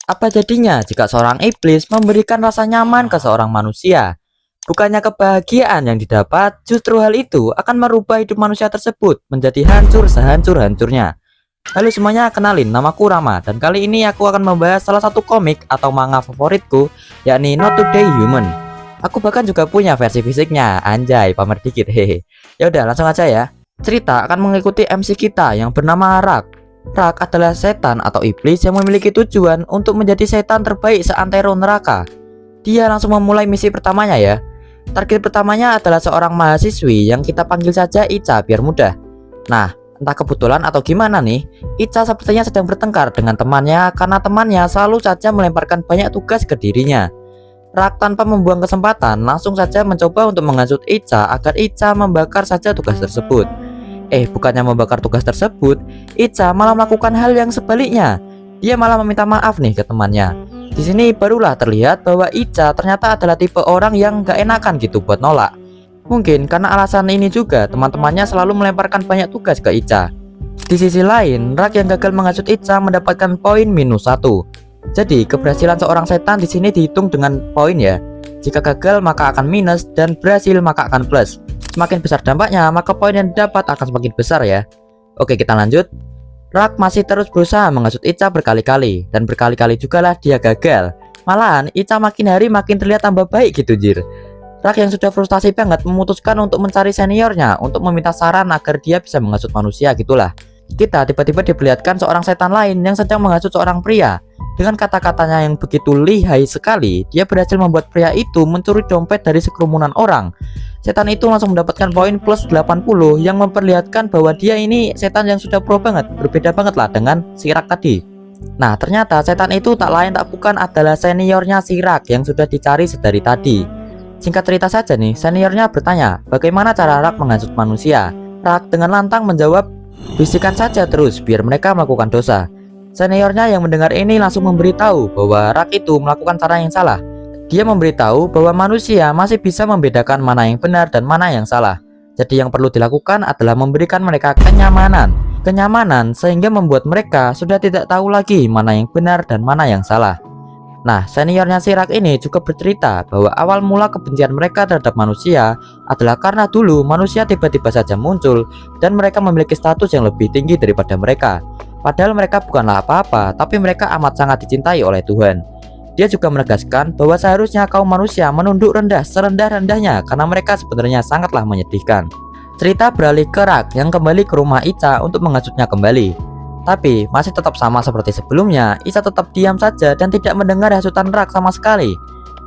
Apa jadinya jika seorang iblis memberikan rasa nyaman ke seorang manusia? Bukannya kebahagiaan yang didapat, justru hal itu akan merubah hidup manusia tersebut menjadi hancur sehancur-hancurnya. Halo semuanya, kenalin, namaku Rama, dan kali ini aku akan membahas salah satu komik atau manga favoritku, yakni Not Today Human. Aku bahkan juga punya versi fisiknya, anjay, pamer dikit, hehe. Ya udah, langsung aja ya. Cerita akan mengikuti MC kita yang bernama Rak. Rak adalah setan atau iblis yang memiliki tujuan untuk menjadi setan terbaik seantero neraka. Dia langsung memulai misi pertamanya ya. Target pertamanya adalah seorang mahasiswi yang kita panggil saja Ica biar mudah. Nah, entah kebetulan atau gimana nih, Ica sepertinya sedang bertengkar dengan temannya karena temannya selalu saja melemparkan banyak tugas ke dirinya. Rak tanpa membuang kesempatan langsung saja mencoba untuk menghasut Ica agar Ica membakar saja tugas tersebut. Bukannya membakar tugas tersebut, Ica malah melakukan hal yang sebaliknya. Dia malah meminta maaf nih ke temannya. Di sini barulah terlihat bahwa Ica ternyata adalah tipe orang yang gak enakan gitu buat nolak. Mungkin karena alasan ini juga teman-temannya selalu melemparkan banyak tugas ke Ica. Di sisi lain, Rak yang gagal menghasut Ica mendapatkan poin -1. Jadi keberhasilan seorang setan di sini dihitung dengan poin ya. Jika gagal maka akan minus dan berhasil maka akan plus. Semakin besar dampaknya maka poin yang didapat akan semakin besar ya. Oke, kita lanjut. Rak masih terus berusaha menghasut Ica berkali-kali, dan berkali-kali juga lah dia gagal. Malahan Ica makin hari makin terlihat tambah baik gitu jir. Rak yang sudah frustasi banget memutuskan untuk mencari seniornya untuk meminta saran agar dia bisa menghasut manusia gitulah. Kita tiba-tiba diperlihatkan seorang setan lain yang sedang menghasut seorang pria. Dengan kata-katanya yang begitu lihai sekali, dia berhasil membuat pria itu mencuri dompet dari sekerumunan orang. Setan itu langsung mendapatkan poin plus 80 yang memperlihatkan bahwa dia ini setan yang sudah pro banget, berbeda banget lah dengan si Rak tadi. Nah, ternyata setan itu tak lain tak bukan adalah seniornya si Rak yang sudah dicari sedari tadi. Singkat cerita saja nih, seniornya bertanya, bagaimana cara Rak menghasut manusia? Rak dengan lantang menjawab, bisikan saja terus biar mereka melakukan dosa. Seniornya yang mendengar ini langsung memberitahu bahwa Rak itu melakukan cara yang salah. Dia memberitahu bahwa manusia masih bisa membedakan mana yang benar dan mana yang salah. Jadi yang perlu dilakukan adalah memberikan mereka kenyamanan. Kenyamanan sehingga membuat mereka sudah tidak tahu lagi mana yang benar dan mana yang salah. Nah, seniornya si Rak ini juga bercerita bahwa awal mula kebencian mereka terhadap manusia adalah karena dulu manusia tiba-tiba saja muncul dan mereka memiliki status yang lebih tinggi daripada mereka. Padahal mereka bukanlah apa-apa, tapi mereka amat sangat dicintai oleh Tuhan. Dia juga menegaskan bahwa seharusnya kaum manusia menunduk rendah serendah-rendahnya karena mereka sebenarnya sangatlah menyedihkan. Cerita beralih ke Rak yang kembali ke rumah Ica untuk menghasutnya kembali. Tapi masih tetap sama seperti sebelumnya, Ica tetap diam saja dan tidak mendengar hasutan Rak sama sekali.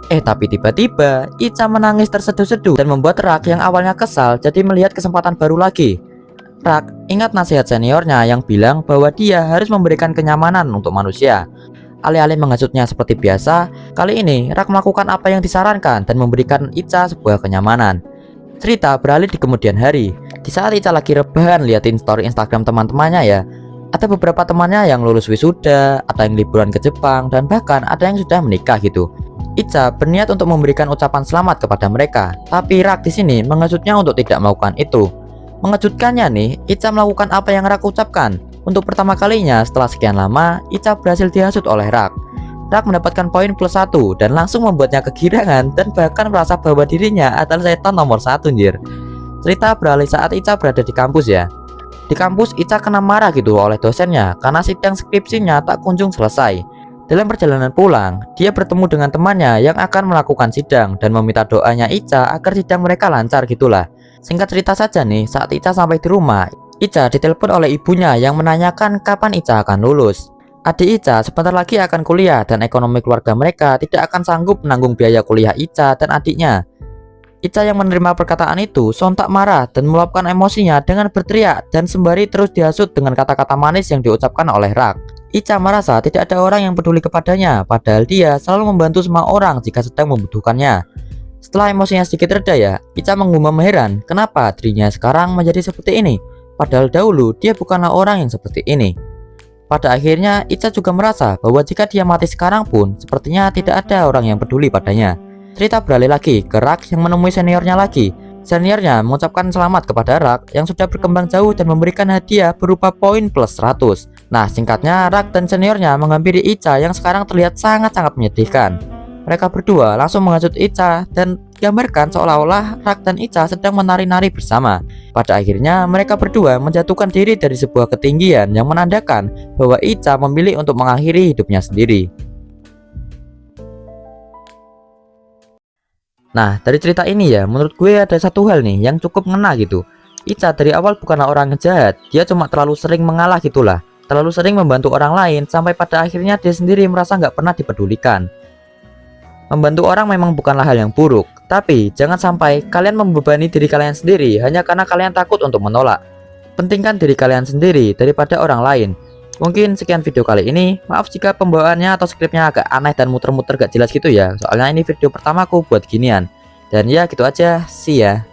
Tapi tiba-tiba Ica menangis terseduh-seduh dan membuat Rak yang awalnya kesal jadi melihat kesempatan baru lagi. Rak ingat nasihat seniornya yang bilang bahwa dia harus memberikan kenyamanan untuk manusia. Alih-alih menghasutnya seperti biasa, kali ini Rak melakukan apa yang disarankan dan memberikan Ica sebuah kenyamanan. Cerita beralih di kemudian hari. Di saat Ica lagi rebahan liatin story Instagram teman-temannya ya, ada beberapa temannya yang lulus wisuda, ada yang liburan ke Jepang, dan bahkan ada yang sudah menikah gitu. Ica berniat untuk memberikan ucapan selamat kepada mereka, tapi Rak di sini menghasutnya untuk tidak melakukan itu. Mengejutkannya nih, Ica melakukan apa yang Rak ucapkan. Untuk pertama kalinya setelah sekian lama, Ica berhasil dihasut oleh Rak. Rak mendapatkan poin +1 dan langsung membuatnya kegirangan dan bahkan merasa bahwa dirinya adalah setan nomor 1 anjir. Cerita beralih saat Ica berada di kampus ya. Di kampus Ica kena marah gitu oleh dosennya karena sidang skripsinya tak kunjung selesai. Dalam perjalanan pulang, dia bertemu dengan temannya yang akan melakukan sidang dan meminta doanya Ica agar sidang mereka lancar gitulah. Singkat cerita saja nih, saat Ica sampai di rumah, Ica ditelepon oleh ibunya yang menanyakan kapan Ica akan lulus. Adik Ica sebentar lagi akan kuliah dan ekonomi keluarga mereka tidak akan sanggup menanggung biaya kuliah Ica dan adiknya. Ica yang menerima perkataan itu sontak marah dan meluapkan emosinya dengan berteriak dan sembari terus dihasut dengan kata-kata manis yang diucapkan oleh Rak. Ica merasa tidak ada orang yang peduli kepadanya, padahal dia selalu membantu semua orang jika sedang membutuhkannya. Setelah emosinya sedikit reda ya, Ica menggumam heran kenapa dirinya sekarang menjadi seperti ini, padahal dahulu dia bukanlah orang yang seperti ini. Pada akhirnya Ica juga merasa bahwa jika dia mati sekarang pun sepertinya tidak ada orang yang peduli padanya. Cerita beralih lagi ke Rak yang menemui seniornya lagi. Seniornya mengucapkan selamat kepada Rak yang sudah berkembang jauh dan memberikan hadiah berupa poin +100. Nah, singkatnya, Rak dan seniornya menghampiri Icha yang sekarang terlihat sangat-sangat menyedihkan. Mereka berdua langsung menghasut Icha dan gambarkan seolah-olah Rak dan Icha sedang menari-nari bersama. Pada akhirnya, mereka berdua menjatuhkan diri dari sebuah ketinggian yang menandakan bahwa Icha memilih untuk mengakhiri hidupnya sendiri. Nah, dari cerita ini ya, menurut gue ada satu hal nih yang cukup ngena gitu. Icha dari awal bukanlah orang yang jahat, dia cuma terlalu sering mengalah gitulah. Terlalu sering membantu orang lain sampai pada akhirnya dia sendiri merasa nggak pernah dipedulikan. Membantu orang memang bukanlah hal yang buruk, tapi jangan sampai kalian membebani diri kalian sendiri hanya karena kalian takut untuk menolak. Pentingkan diri kalian sendiri daripada orang lain. Mungkin sekian video kali ini. Maaf jika pembawaannya atau skripnya agak aneh dan muter-muter gak jelas gitu ya. Soalnya ini video pertamaku buat ginian. Dan ya gitu aja, see ya.